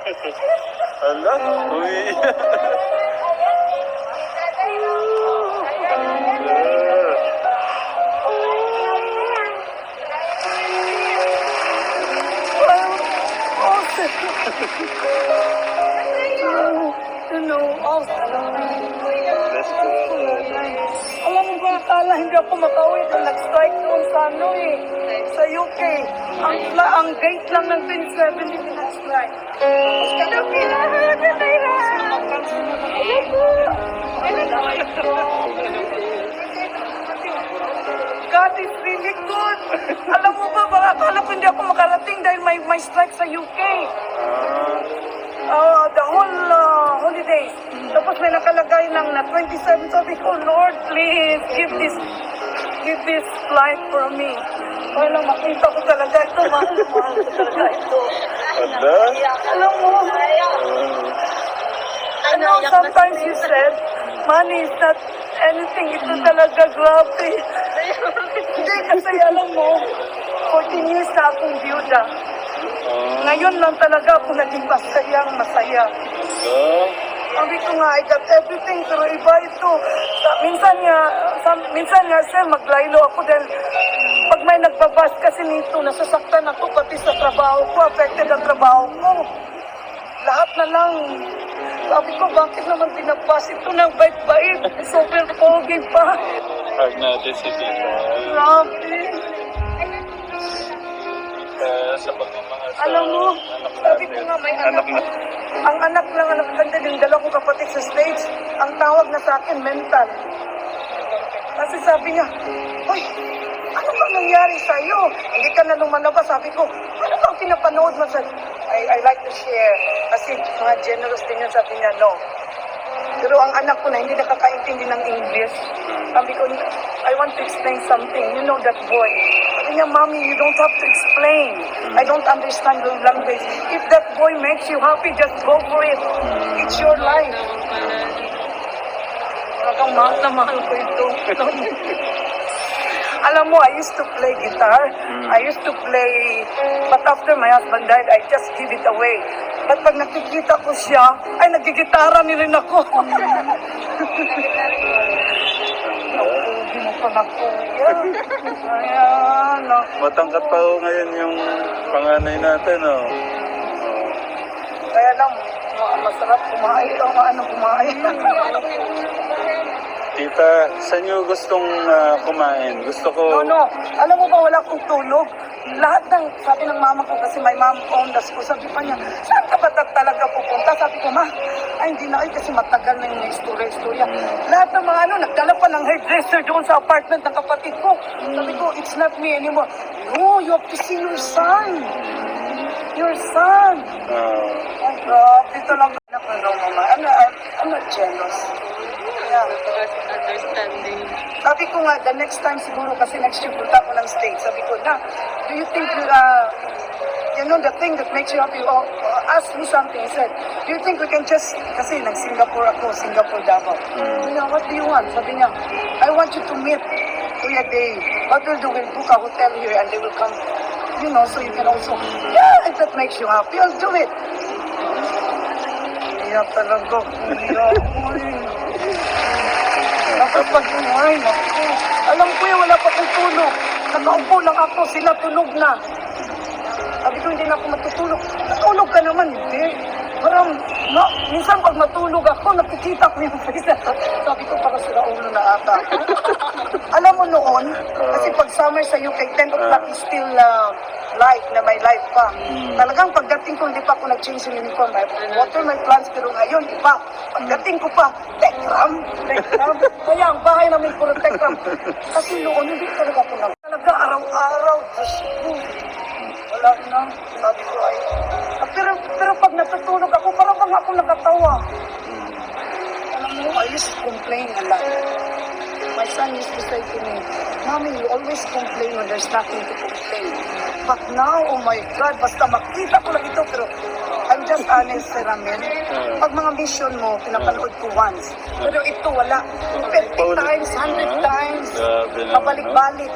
Hala, uy. Let's go. Alam mo ba, akala hindi ako makauwi na nag-strike doon sa sa UK. Ang gate lang ng 27 hindi nag-strike. God is really good. Alam mo ba, baka akala ko hindi ako makarating dahil may strike sa UK. The whole holidays. Tapos may nakalagay ng na 27. Sabi ko, Lord, please, give this flight for me. Walang makita ko talaga ito. Mahal ko talaga ito. Hala? Alam mo, sometimes you said, money is not anything. Ito talaga, grabe. Hindi, kasi alam mo, 14 years na akong byuda. Ngayon lang talaga ako naging masaya. Sabi ko nga, I got everything, pero iba ito. Minsan nga, sir, maglaylo ako dahil pag may nagbabas kasi nito, nasasaktan ako pati sa trabaho ko, affected ang trabaho ko. Lahat na lang. Sabi ko, bakit naman pinabas ito ng bait-bait? Super pogi pa. Hard natin si Tita. Grabe. Sa pagmamahal sa Alam mo, anak sabi ko natin. nga may anak na. Ang anak lang, ganda yung dalawa kong kapatid sa stage, ang tawag na sa akin, mental. Kasi sabi niya, uy, ano bang nangyari sa'yo? Hindi ka na lumalabas. Sabi ko, ano bang pinapanood mo sa... I like to share. Kasi mga generous din yun, sabi niya, no. Pero ang anak ko na hindi nakakaintindi ng English. Sabi ko, I want to explain something. You know that boy. Sabi niya, Mommy, you don't have to explain. I don't understand the language. If that boy makes you happy, just go for it. It's your life. Talagang mahal na mahal ko ito. Alam mo, I used to play guitar. I used to play, but after my husband died, I just give it away. But pag nakikita ko siya, ay nagigitara ni rin ako. Hindi mo pa nakuya. Ayan. Matangkat pa ho ngayon yung panganay natin, oh. Kaya lang, masarap kumain. Kumain. Tita, saan nyo gustong kumain? Gusto ko... No. Alam mo ba, wala akong tulog. Lahat ng, sabi ng mama ko, kasi may mom on the school, sabi pa niya, saan ka ba talaga pupunta? Sabi ko, ma, ay hindi na, kasi matagal na yung istorya. Lahat ng mga nagdala pa ng hairdresser doon sa apartment ng kapatid ko. Sabi ko, it's not me anymore. No, you have to see your son. Your son. Oh, grabe talaga. No, mama, I'm not jealous. Yeah. Understanding. Sabi ko nga, the next time siguro, kasi next year punta ko ng state, sabi ko na, do you think you know the thing that makes you happy? Ask me something. He said, do you think we can just, kasi nag-Singapore ako, Singapore Davao. Sabi niya, what do you want? Sabi niya, I want you to meet Kuya Dave. What we'll do, we'll book a hotel here and they will come, you know, so you can also, yeah, if that makes you happy, I'll do it. Yeah, talaga. Tapos pag ay, naku. Alam ko yung wala pa akong tulog. Nakaupo lang ako, sila tunog na. Sabi ko, hindi na ako matutulog. Natulog ka naman, hindi. Parang, minsan pag matulog ako, nakikita ko yung face. Sabi ko, para sila ulo na ata. Alam mo noon, kasi pag summer sa UK, 10 o'clock is still light, na may light pa. Talagang pagdating ko, hindi pa ako nag-change yung uniform. Water my plants, pero ngayon, iba. Pagdating ko pa, tekram. Kaya ang bahay namin puro tekram. Kasi noon, hindi talaga ako nag... Talaga, araw-araw, Diyos ko. Wala na. Sabi ko, ay... Pero pag natutulog ako, parang bang ako nakatawa. Alam mo, I used to complain a lot. My son used to say to me, Mommy, you always complain when there's nothing to complain. But now, oh my God, basta makita ko lang ito, pero I'm just honest, Sir Ramel. Pag mga mission mo, pinapanood ko once. Pero ito, wala. 50 times, 100 times, pabalik-balik.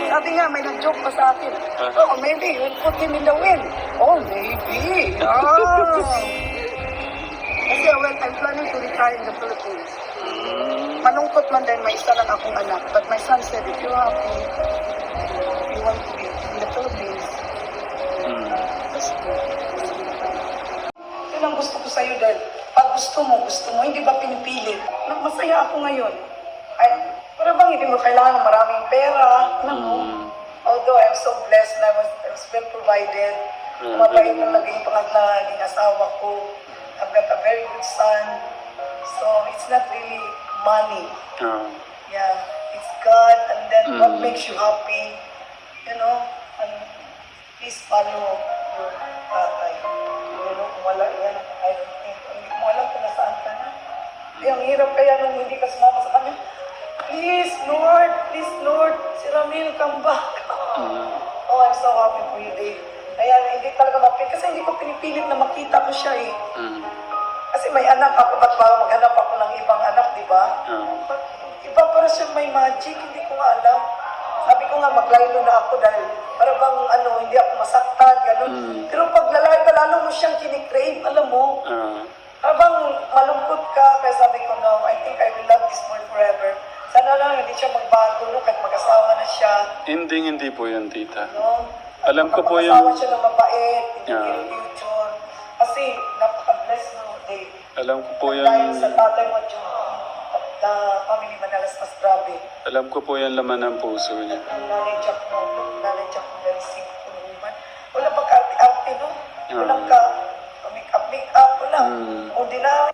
Sabi nga, may nag-joke pa sa akin. Oh, maybe, we'll put him in the wind. Oh, maybe. are in the Philippines. Mm. Malungkot man din, may isa lang akong anak. But my son said, if you're happy, you want to be in the Philippines, Mm. that's good. Yun ang gusto ko sa'yo, dahil pag gusto mo, hindi ba pinipilit? Masaya ako ngayon. Ay, para bang hindi mo kailangan ng maraming pera, alam mo? Mm. Although I'm so blessed na I was well provided. Mabait na naging naging asawa ko. I've got a very good son. So it's not really money. Ah. Yeah, it's God, and then what Mm. makes you happy, you know, and please follow your tatay. You know, kung wala yan, I don't think, hindi mo alam kung nasaan ka na. Ang hirap kaya nung hindi ka sumama sa kanya. Please, Lord, si Ramil, come back. Mm. Oh, I'm so happy for you, Dave. Kaya hindi talaga mapit, kasi hindi ko pinipilit na makita ko siya eh. Mm. Kasi may anak ako, ba't ba maghanap ako ng ibang anak, di ba? Ah. Iba para siyang may magic, hindi ko nga alam. Sabi ko nga, maglaylo na ako dahil para bang hindi ako masaktan, gano'n. Mm. Pero pag lalaki ka, lalo mo siyang kinikrave, alam mo. Ah. Habang malungkot ka, kaya sabi ko, no, I think I will love this boy forever. Sana lang hindi siya magbago, no, kahit mag-asawa na siya. Hindi po yan, tita. No? Alam ko po Mag-asawa yung... siya ng mabait, hindi Yeah. yung future. Kasi napaka-bless mo, Dave. Alam ko po Dahil yung... sa tatay mo, Diyo, at family Manalas mas grabe. Alam ko po yung laman ng puso niya. Ang nanay Jack mo, very simple woman. Wala pa ka-arte, no? Walang ka, make-up, wala. Mm. Ordinary.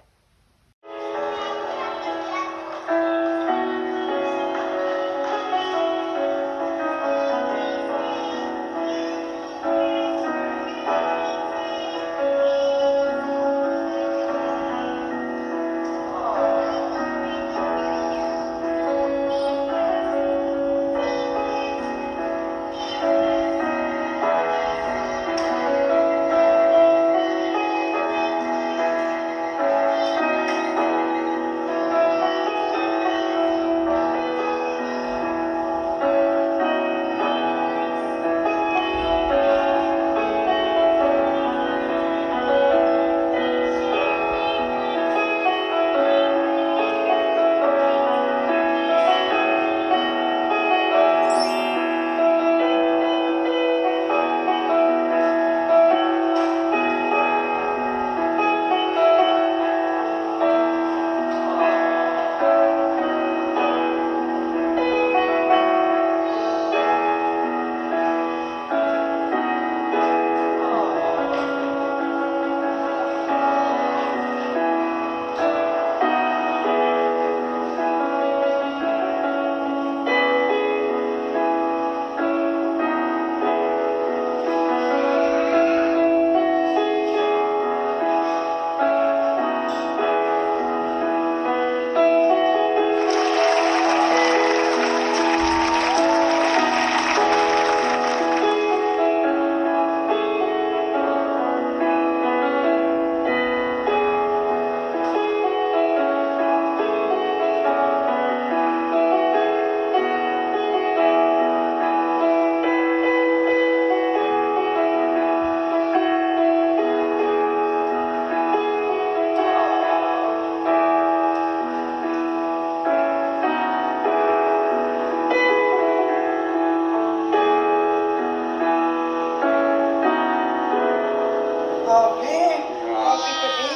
Happy ka din.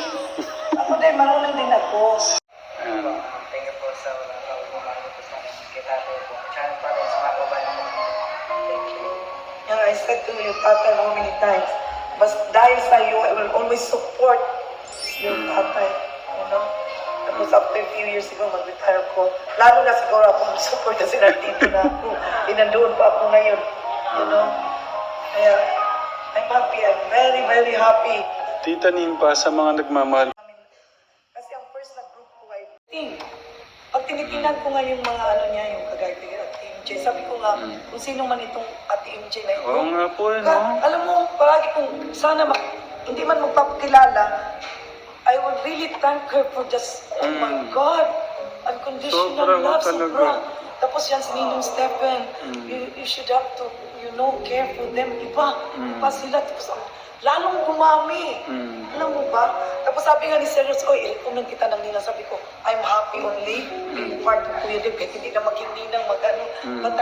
Ako din, marunong din ako. Ayan. Thank you po sa mga kaumahan po sa amin. Kita po po. Diyan pa rin sa mga kabayan mo. Thank you. Yeah, I said to you, Tata, how many times? But dahil sa iyo, I will always support your tatay. You know? Tapos after a few years ago, mag-retire ko. Lalo na siguro ako mag-support na sinartito na ako. Inandoon pa ako ngayon. You know? Kaya, I'm happy. I'm very, very happy. Tita Nimpa, sa mga nagmamahal. Kasi ang first na group ko ay team. Pag tinitingnan ko nga yung mga niya, yung kagaya kay Ate MJ, sabi ko nga, kung sino man itong Ate MJ na ito. Oo nga po, Alam mo, palagi kung sana hindi man magpapakilala, I would really thank her for just, oh my God, unconditional Sobra love, talaga. sobra. Tapos yan si Ninong Stephen, you should have to, care for them. Iba sila. Tapos lalong dumami. Mm. Alam mo ba? Tapos sabi nga ni Sir Rose, oy, i-recommend kita ng ninang. Sabi ko, I'm happy only being part of Kuya Dave. Kahit hindi na maging ninang mag-ano. But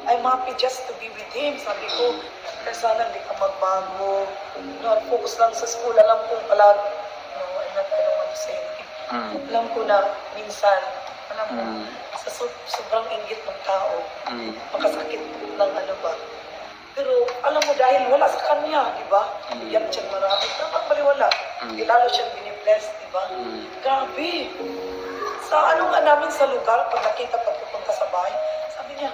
I'm happy just to be with him. Sabi ko, kaya sana hindi ka magbago. No, focus lang sa school. Alam ko palag, no, I'm not, I don't want to say anything. Alam ko na minsan, alam mo, sa sobrang inggit ng tao, makasakit ng ano ba. Pero alam mo dahil wala sa kanya, di ba? Yan siyang marami. Dapat baliwala. Lalo siyang binibless, di ba? Grabe. Sa ano nga namin sa lugar, pag nakita pagpupunta sa bahay, sabi niya,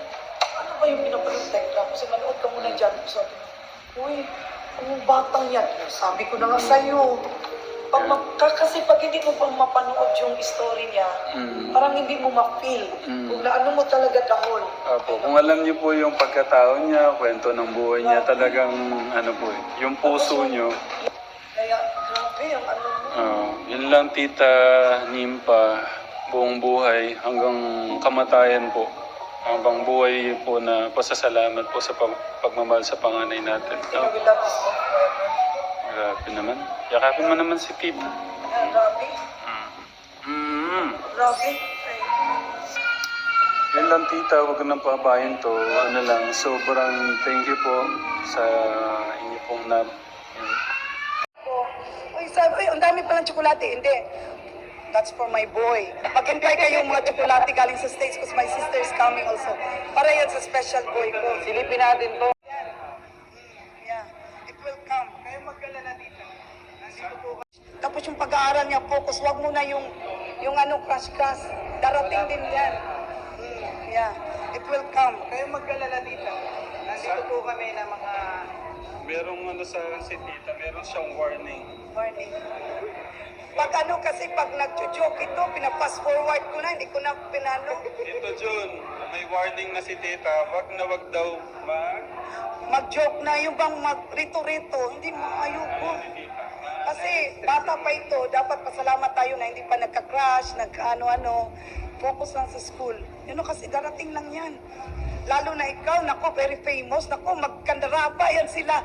ano ba yung pinaprotect lang? Kasi manood ka muna dyan. Sabi niya, uy, ang batang yan. Sabi ko na nga sa'yo. Kasi pag hindi mo pang mapanood yung story niya, parang hindi mo ma-feel. Kung na ano mo talaga dahol. Apo, kung alam niyo po yung pagkatao niya, kwento ng buhay niya, talagang ano po, yung puso niyo. Kaya grabe ang ano mo. Yun lang tita Nimpa, buong buhay hanggang kamatayan po. Habang buhay po na pasasalamat po sa pagmamahal sa panganay natin. You know, we love this one forever. Grabe naman. Yakapin mo naman si tita. Yeah, grabe. Grabe. Ay, Yan lang tita, huwag nang pabayan to. Ano lang, sobrang thank you po sa inyo pong Uy, sabi, ang dami palang tsokolate. Hindi. That's for my boy. Mag-enjoy kayong mga tsokolate galing sa States because my sister is coming also. Para yan sa special boy ko. Silipin natin to. Yeah. It will come. Kayo magkalala dito. Nandito po. Tapos yung pag-aaral niya, focus. Wag mo na yung ano, crush. Darating din yan. Yeah. It will come. Kayo magkalala dito. Nandito po kami na mga... Merong ano sa si tita, meron siyang warning. Morning. Pag ano kasi, pag nag-joke ito, pinapass forward ko na, hindi ko na pinano. Tito Jun, may warning na si tita, wag daw Mag-joke na, yung bang mag-rito-rito, hindi mo ayoko. Kasi bata pa ito, dapat pasalamat tayo na hindi pa nagka-crash, nag-ano-ano. Focus lang sa school. Yun kasi darating lang yan. Lalo na ikaw, nako, very famous. Nako, magkandarapa yan sila.